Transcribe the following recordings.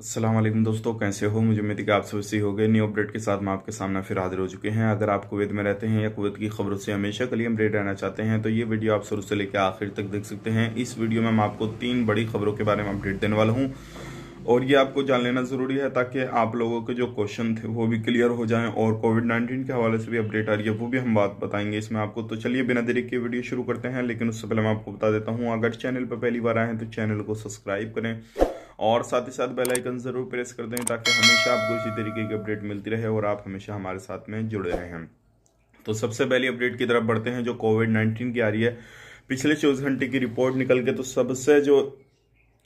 अस्सलाम वालेकुम दोस्तों, कैसे हो। मुझे उम्मीद है कि आप सब सही हो गए। न्यू अपडेट के साथ मैं आपके सामने फिर हाजिर हो चुके हैं। अगर आप कुवैत में रहते हैं या कुवैत की खबरों से हमेशा के लिए अपडेट रहना चाहते हैं तो ये वीडियो आप शुरू से लेकर आखिर तक देख सकते हैं। इस वीडियो में मैं आपको 3 बड़ी खबरों के बारे में अपडेट देने वाला हूँ और ये आपको जान लेना जरूरी है ताकि आप लोगों के जो क्वेश्चन थे वो भी क्लियर हो जाएं। और कोविड-19 के हवाले से भी अपडेट आ रही है, वो भी हम बात बताएंगे इसमें आपको। तो चलिए बिना देरी के वीडियो शुरू करते हैं, लेकिन उससे पहले मैं आपको बता देता हूँ, अगर चैनल पर पहली बार आए हैं तो चैनल को सब्सक्राइब करें और साथ ही साथ बेल आइकन जरूर प्रेस कर दें ताकि हमेशा आपको इसी तरीके की अपडेट मिलती रहे और आप हमेशा हमारे साथ में जुड़े रहें। तो सबसे पहली अपडेट की तरफ बढ़ते हैं जो कोविड-19 की आ रही है। पिछले 24 घंटे की रिपोर्ट निकल के तो सबसे जो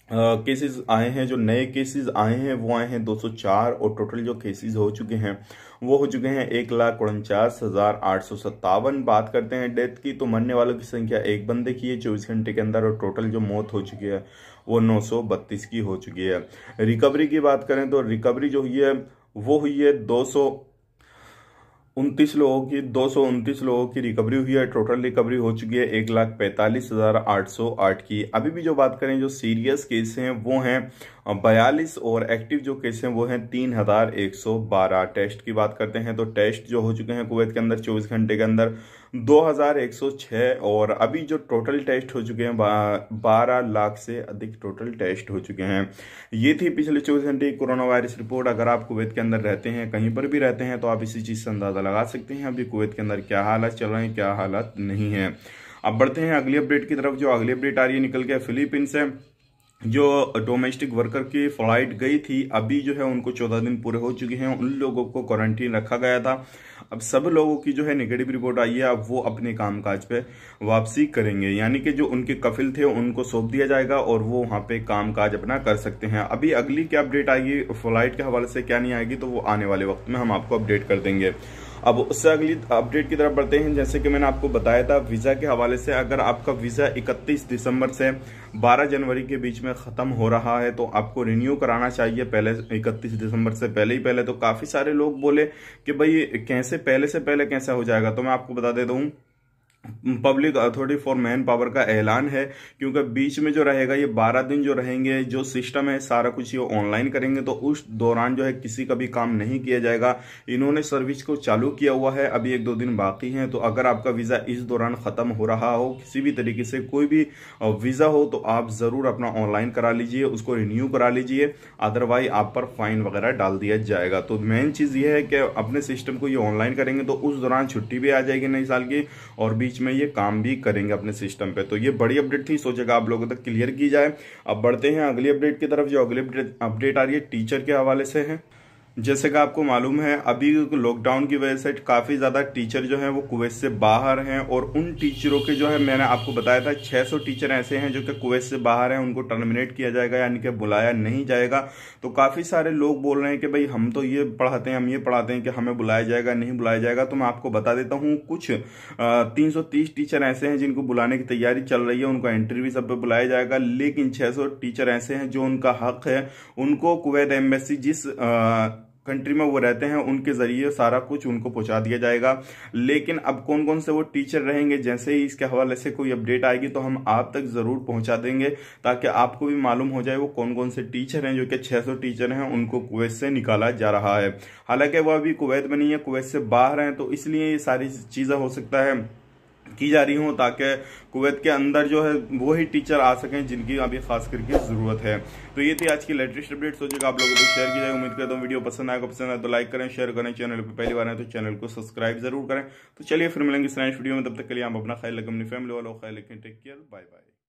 केसेस आए हैं, जो नए केसेस आए हैं वो आए हैं 204 और टोटल जो केसेस हो चुके हैं वो हो चुके हैं 1,49,857। बात करते हैं डेथ की तो मरने वालों की संख्या एक बंदे की है 24 घंटे के अंदर और टोटल जो मौत हो चुकी है वो 932 की हो चुकी है। रिकवरी की बात करें तो रिकवरी जो हुई है वो हुई है 229 लोगों की रिकवरी हुई है। टोटल रिकवरी हो चुकी है 1,45,808 की। अभी भी जो बात करें जो सीरियस केस हैं वो हैं 42 और एक्टिव जो केस हैं वो हैं 3,112। टेस्ट की बात करते हैं तो टेस्ट जो हो चुके हैं कुवैत के अंदर 24 घंटे के अंदर 2,106 और अभी जो टोटल टेस्ट हो चुके हैं 12 लाख से अधिक टोटल टेस्ट हो चुके हैं। ये थी पिछले 24 घंटे की कोरोना वायरस रिपोर्ट। अगर आप कुवैत के अंदर रहते हैं, कहीं पर भी रहते हैं, तो आप इसी चीज़ से अंदाज़ा लगा सकते हैं अभी कुवैत के अंदर क्या हालात चल रहे हैं, क्या हालात नहीं है। अब बढ़ते हैं अगली अपडेट की तरफ। जो अगली अपडेट आ रही है निकल के फिलीपींस से, जो डोमेस्टिक वर्कर की फ्लाइट गई थी अभी जो है उनको 14 दिन पूरे हो चुके हैं। उन लोगों को क्वारंटीन रखा गया था। अब सब लोगों की जो है नेगेटिव रिपोर्ट आई है। अब वो अपने कामकाज पे वापसी करेंगे, यानी कि जो उनके कफिल थे उनको सौंप दिया जाएगा और वो वहां पे कामकाज अपना कर सकते हैं। अभी अगली क्या अपडेट आएगी फ्लाइट के हवाले से क्या नहीं आएगी तो वो आने वाले वक्त में हम आपको अपडेट कर देंगे। अब उससे अगली अपडेट की तरफ बढ़ते हैं। जैसे कि मैंने आपको बताया था वीजा के हवाले से, अगर आपका वीजा 31 दिसंबर से 12 जनवरी के बीच में खत्म हो रहा है तो आपको रिन्यू कराना चाहिए पहले 31 दिसंबर से पहले ही पहले। तो काफी सारे लोग बोले कि भाई कैसे पहले से पहले कैसे हो जाएगा, तो मैं आपको बता देता हूँ public authority for man power का ऐलान है, क्योंकि बीच में जो रहेगा ये 12 दिन जो रहेंगे, जो सिस्टम है सारा कुछ ये ऑनलाइन करेंगे तो उस दौरान जो है किसी का भी काम नहीं किया जाएगा। इन्होंने सर्विस को चालू किया हुआ है, अभी 1-2 दिन बाकी हैं। तो अगर आपका वीजा इस दौरान खत्म हो रहा हो किसी भी तरीके से, कोई भी वीजा हो, तो आप जरूर अपना ऑनलाइन करा लीजिए, उसको रिन्यू करा लीजिए, अदरवाइज आप पर फाइन वगैरह डाल दिया जाएगा। तो मेन चीज ये है कि अपने सिस्टम को ये ऑनलाइन करेंगे तो उस दौरान छुट्टी भी आ जाएगी नई साल की और बीच में ये काम भी करेंगे अपने सिस्टम पे। तो ये बड़ी अपडेट थी, सोचेगा आप लोगों तक क्लियर की जाए। अब बढ़ते हैं अगली अपडेट की तरफ। जो अगली अपडेट आ रही है टीचर के हवाले से है। जैसे कि आपको मालूम है अभी लॉकडाउन की वजह से काफी ज्यादा टीचर जो हैं वो कुवैत से बाहर हैं और उन टीचरों के जो है मैंने आपको बताया था 600 टीचर ऐसे हैं जो कि कुवैत से बाहर हैं, उनको टर्मिनेट किया जाएगा यानी कि बुलाया नहीं जाएगा। तो काफी सारे लोग बोल रहे हैं कि भाई हम तो ये पढ़ाते हैं, हम ये पढ़ाते हैं कि हमें बुलाया जाएगा नहीं बुलाया जाएगा। तो मैं आपको बता देता हूँ कुछ 330 टीचर ऐसे हैं जिनको बुलाने की तैयारी चल रही है, उनको इंटरव्यू सब पे बुलाया जाएगा। लेकिन 600 टीचर ऐसे हैं जो उनका हक है, उनको कुवैत एम्बेसी जिस कंट्री में वो रहते हैं उनके जरिए सारा कुछ उनको पहुंचा दिया जाएगा। लेकिन अब कौन कौन से वो टीचर रहेंगे, जैसे ही इसके हवाले से कोई अपडेट आएगी तो हम आप तक जरूर पहुंचा देंगे ताकि आपको भी मालूम हो जाए वो कौन कौन से टीचर हैं। जो कि 600 टीचर हैं उनको कुवैत से निकाला जा रहा है। हालांकि वो अभी कुवैत में नहीं है, कुवैत से बाहर हैं, तो इसलिए ये सारी चीजें हो सकता है की जा रही हूं ताकि कुवैत के अंदर जो है वही टीचर आ सकें जिनकी अभी खास करके जरूरत है। तो ये थी आज की लेटेस्ट अपडेट। सोचिएगा आप लोगों को शेयर की जाए। उम्मीद करता हूं वीडियो पसंद आएगा, पसंद आए तो लाइक करें, शेयर करें। चैनल पर पहली बार आए तो चैनल को सब्सक्राइब जरूर करें। तो चलिए फिर मिलेंगे इस नेक्स्ट वीडियो में, तब तक के लिए आप अपना ख्याल रखें, अपनी फैमिली वालों का ख्याल रखें। Take care, bye bye.